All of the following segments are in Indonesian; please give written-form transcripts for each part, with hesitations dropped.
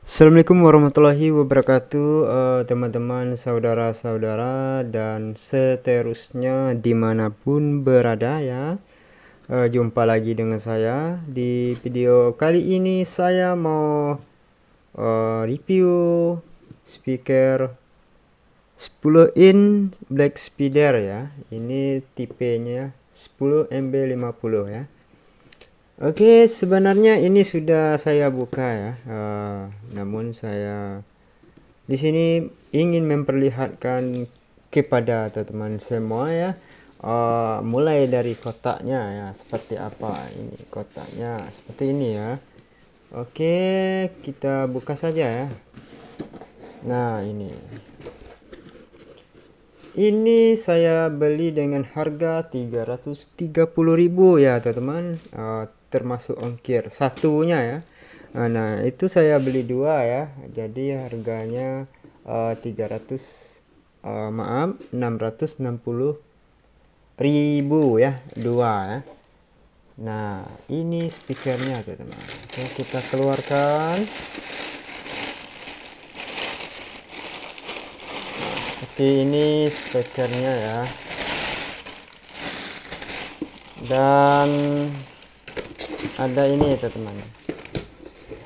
Assalamualaikum warahmatullahi wabarakatuh, teman-teman, saudara-saudara, dan seterusnya dimanapun berada ya. Jumpa lagi dengan saya. Di video kali ini saya mau review speaker 10 in black speeder ya. Ini tipenya 10 MB50 ya. Oke, sebenarnya ini sudah saya buka ya. Namun saya di sini ingin memperlihatkan kepada teman-teman semua ya. Mulai dari kotaknya ya, seperti apa ini kotaknya, seperti ini ya. Oke, kita buka saja ya. Nah, ini saya beli dengan harga 330.000 ya teman-teman, termasuk ongkir satunya ya. Nah itu saya beli dua ya, jadi harganya 300 maaf 660.000 ya, dua ya. Nah ini speakernya teman-teman. Oke, kita keluarkan. Seperti ini speakernya ya, dan ada ini teman-teman.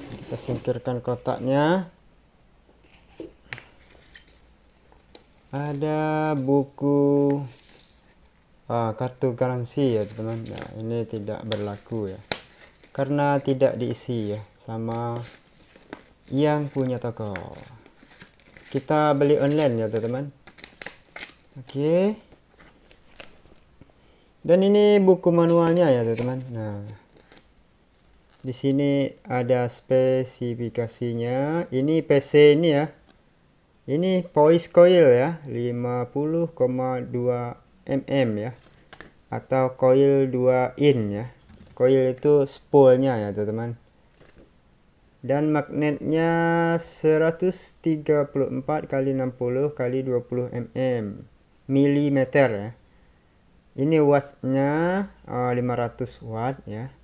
Kita singkirkan kotaknya. Ada buku kartu garansi ya teman-teman. Nah ini tidak berlaku ya, karena tidak diisi ya sama yang punya toko. Kita beli online ya teman-teman. Oke. Dan ini buku manualnya ya teman-teman. Nah, di sini ada spesifikasinya. Ini PC ini ya. Ini voice coil ya, 50,2 mm ya. Atau coil 2 in ya. Coil itu spoolnya ya teman-teman. Dan magnetnya 134 kali 60 kali 20 mm ya. Ini wattnya 500 watt ya,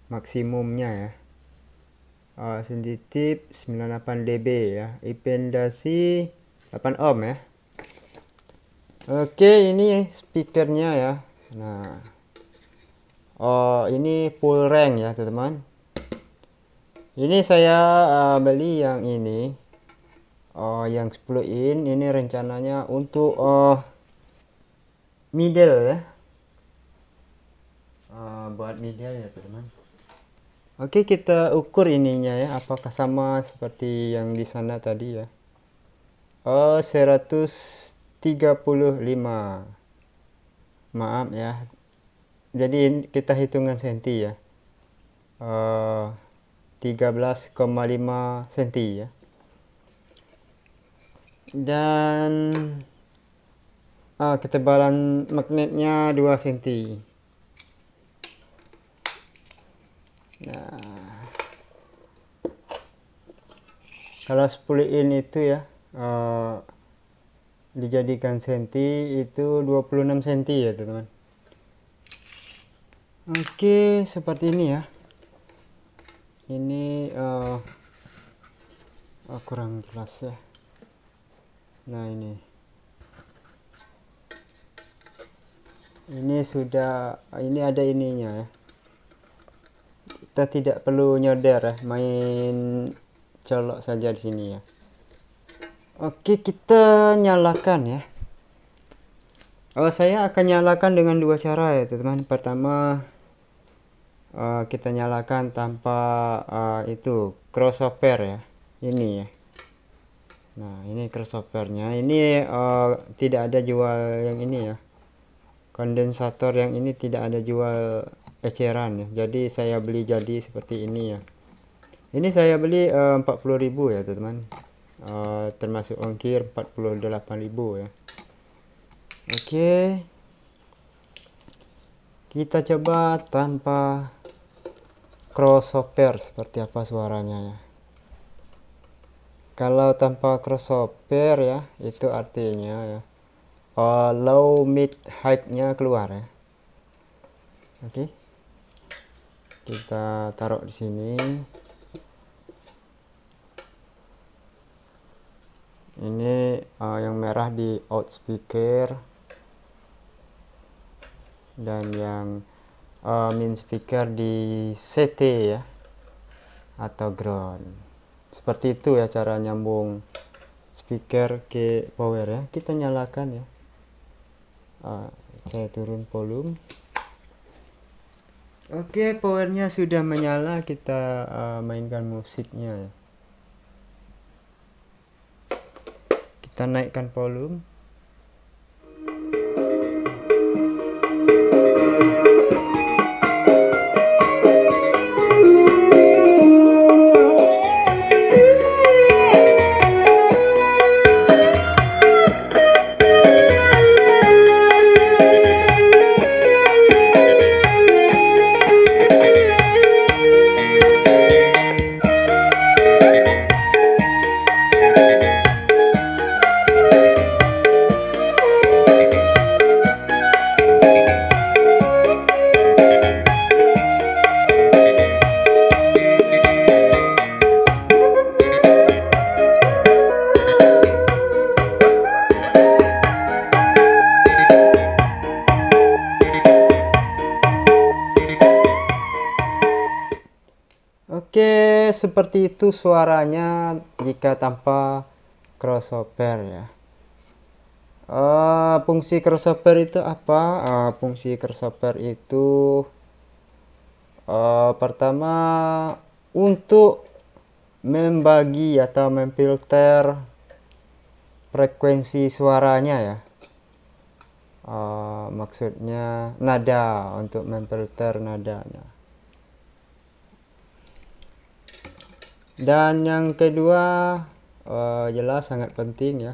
maksimumnya ya. Sensitif 98 dB ya, impedasi 8 ohm ya. Oke, ini speakernya ya. Nah, ini full range ya teman-teman. Ini saya beli yang ini, yang 10 in. Ini rencananya untuk middle ya, buat middle ya teman-teman. Oke, kita ukur ininya ya, apakah sama seperti yang di sana tadi ya. 135. Maaf ya, jadi kita hitungan senti ya. 13,5 senti ya. Dan ketebalan magnetnya 2 senti. Nah, kalau 10 in itu ya, dijadikan senti itu 26 senti ya teman-teman. Oke, seperti ini ya. Ini kurang jelas ya. Nah ini sudah, ini ada ininya ya. Kita tidak perlu nyodor ya, main colok saja di sini ya. Oke, kita nyalakan ya. Saya akan nyalakan dengan dua cara ya teman-teman. Pertama, kita nyalakan tanpa itu crossover ya, ini ya. Nah ini crossovernya, ini tidak ada jual yang ini ya, kondensator yang ini tidak ada jual eceran ya, jadi saya beli jadi seperti ini ya. Ini saya beli 40.000 ya teman-teman, termasuk ongkir 48.000 ya. Oke, kita coba tanpa crossover seperti apa suaranya ya. Kalau tanpa crossover ya, itu artinya ya low mid high nya keluar ya. Oke, kita taruh di sini. Ini yang merah di out speaker, dan yang min speaker di CT ya, atau ground. Seperti itu ya cara nyambung speaker ke power ya. Kita nyalakan ya. Saya turun volume. Oke, powernya sudah menyala. Kita mainkan musiknya ya. Kita naikkan volume. Oke, seperti itu suaranya jika tanpa crossover ya. Fungsi crossover itu apa? Fungsi crossover itu pertama untuk membagi atau memfilter frekuensi suaranya ya. Maksudnya nada, untuk memfilter nadanya. Dan yang kedua jelas sangat penting ya,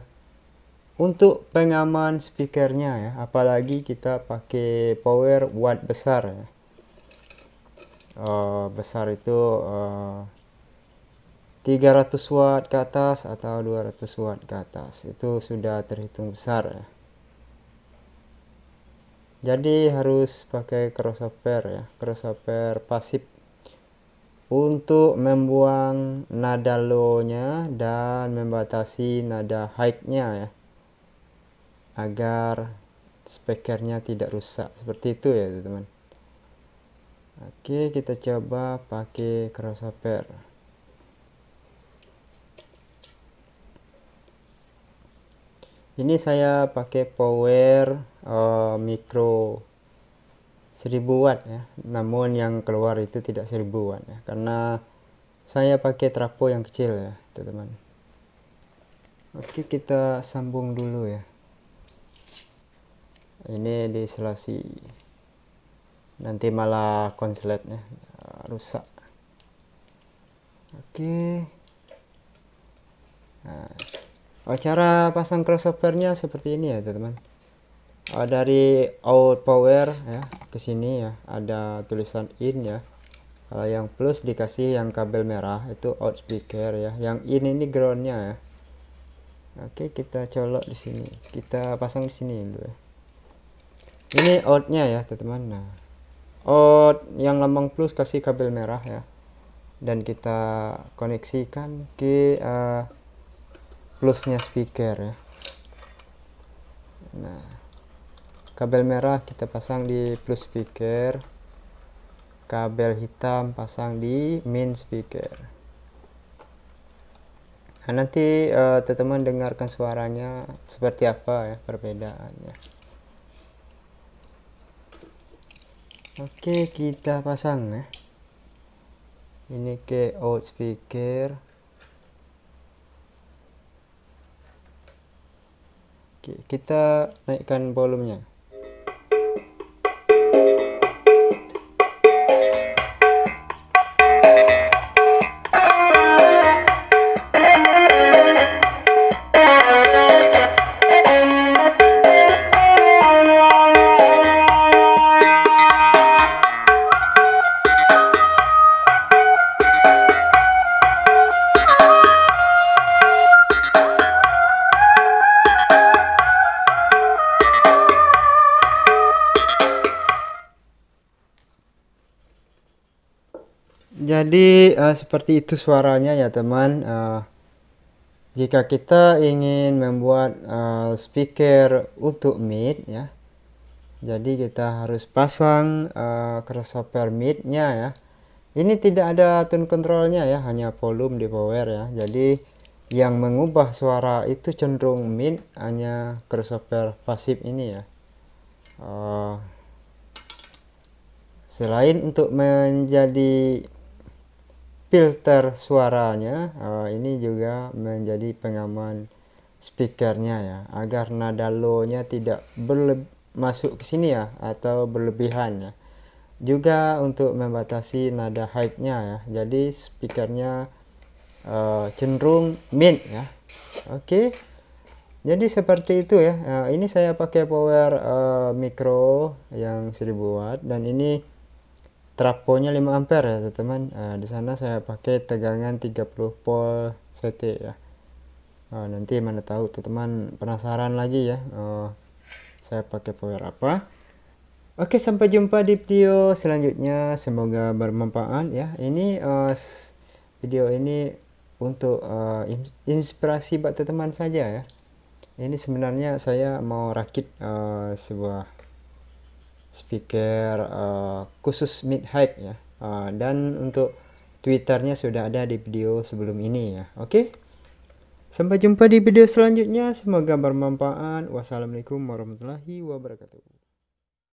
untuk pengaman speakernya ya, apalagi kita pakai power watt besar ya. Besar itu 300 watt ke atas atau 200 watt ke atas, itu sudah terhitung besar ya. Jadi harus pakai crossover ya, crossover pasif untuk membuang nada low-nya dan membatasi nada high-nya ya, agar speakernya tidak rusak. Seperti itu ya teman-teman. Oke, kita coba pakai crossover. Ini saya pakai power micro 1000 watt ya, namun yang keluar itu tidak 1000 watt ya, karena saya pakai trafo yang kecil ya teman-teman. Oke, kita sambung dulu ya. Ini di isolasi, nanti malah konsletnya rusak. Oke. Nah, cara pasang crossovernya seperti ini ya teman-teman. Dari out power ya ke sini ya, ada tulisan in ya. Kalau yang plus dikasih yang kabel merah itu out speaker ya, yang in ini groundnya ya. Oke, kita colok di sini, kita pasang di sini dulu ya. Ini outnya ya teman-teman. Nah, out yang lambang plus kasih kabel merah ya, dan kita koneksikan ke plusnya speaker ya. Nah, kabel merah kita pasang di plus speaker, kabel hitam pasang di main speaker. Nah, nanti teman-teman dengarkan suaranya seperti apa ya perbedaannya. Oke, kita pasang ya. Ini ke out speaker. Oke, kita naikkan volumenya. Jadi seperti itu suaranya ya teman. Jika kita ingin membuat speaker untuk mid ya, jadi kita harus pasang crossover mid-nya ya. Ini tidak ada tone controlnya ya, hanya volume di power ya. Jadi yang mengubah suara itu cenderung mid, hanya crossover pasif ini ya. Selain untuk menjadi filter suaranya, ini juga menjadi pengaman speakernya ya, agar nada low-nya tidak masuk ke sini ya, atau berlebihan ya. Juga untuk membatasi nada high-nya ya, jadi speakernya cenderung mid ya. Oke, jadi seperti itu ya. Ini saya pakai power micro yang 1000 watt, dan ini trafonya 5 ampere ya teman-teman. Di sana saya pakai tegangan 30 volt CT ya. Nanti mana tahu teman-teman penasaran lagi ya, saya pakai power apa. Oke, sampai jumpa di video selanjutnya, semoga bermanfaat ya. Ini video ini untuk inspirasi buat teman-teman saja ya. Ini sebenarnya saya mau rakit sebuah speaker khusus mid high ya, dan untuk twitternya sudah ada di video sebelum ini ya. Oke, sampai jumpa di video selanjutnya, semoga bermanfaat. Wassalamualaikum warahmatullahi wabarakatuh.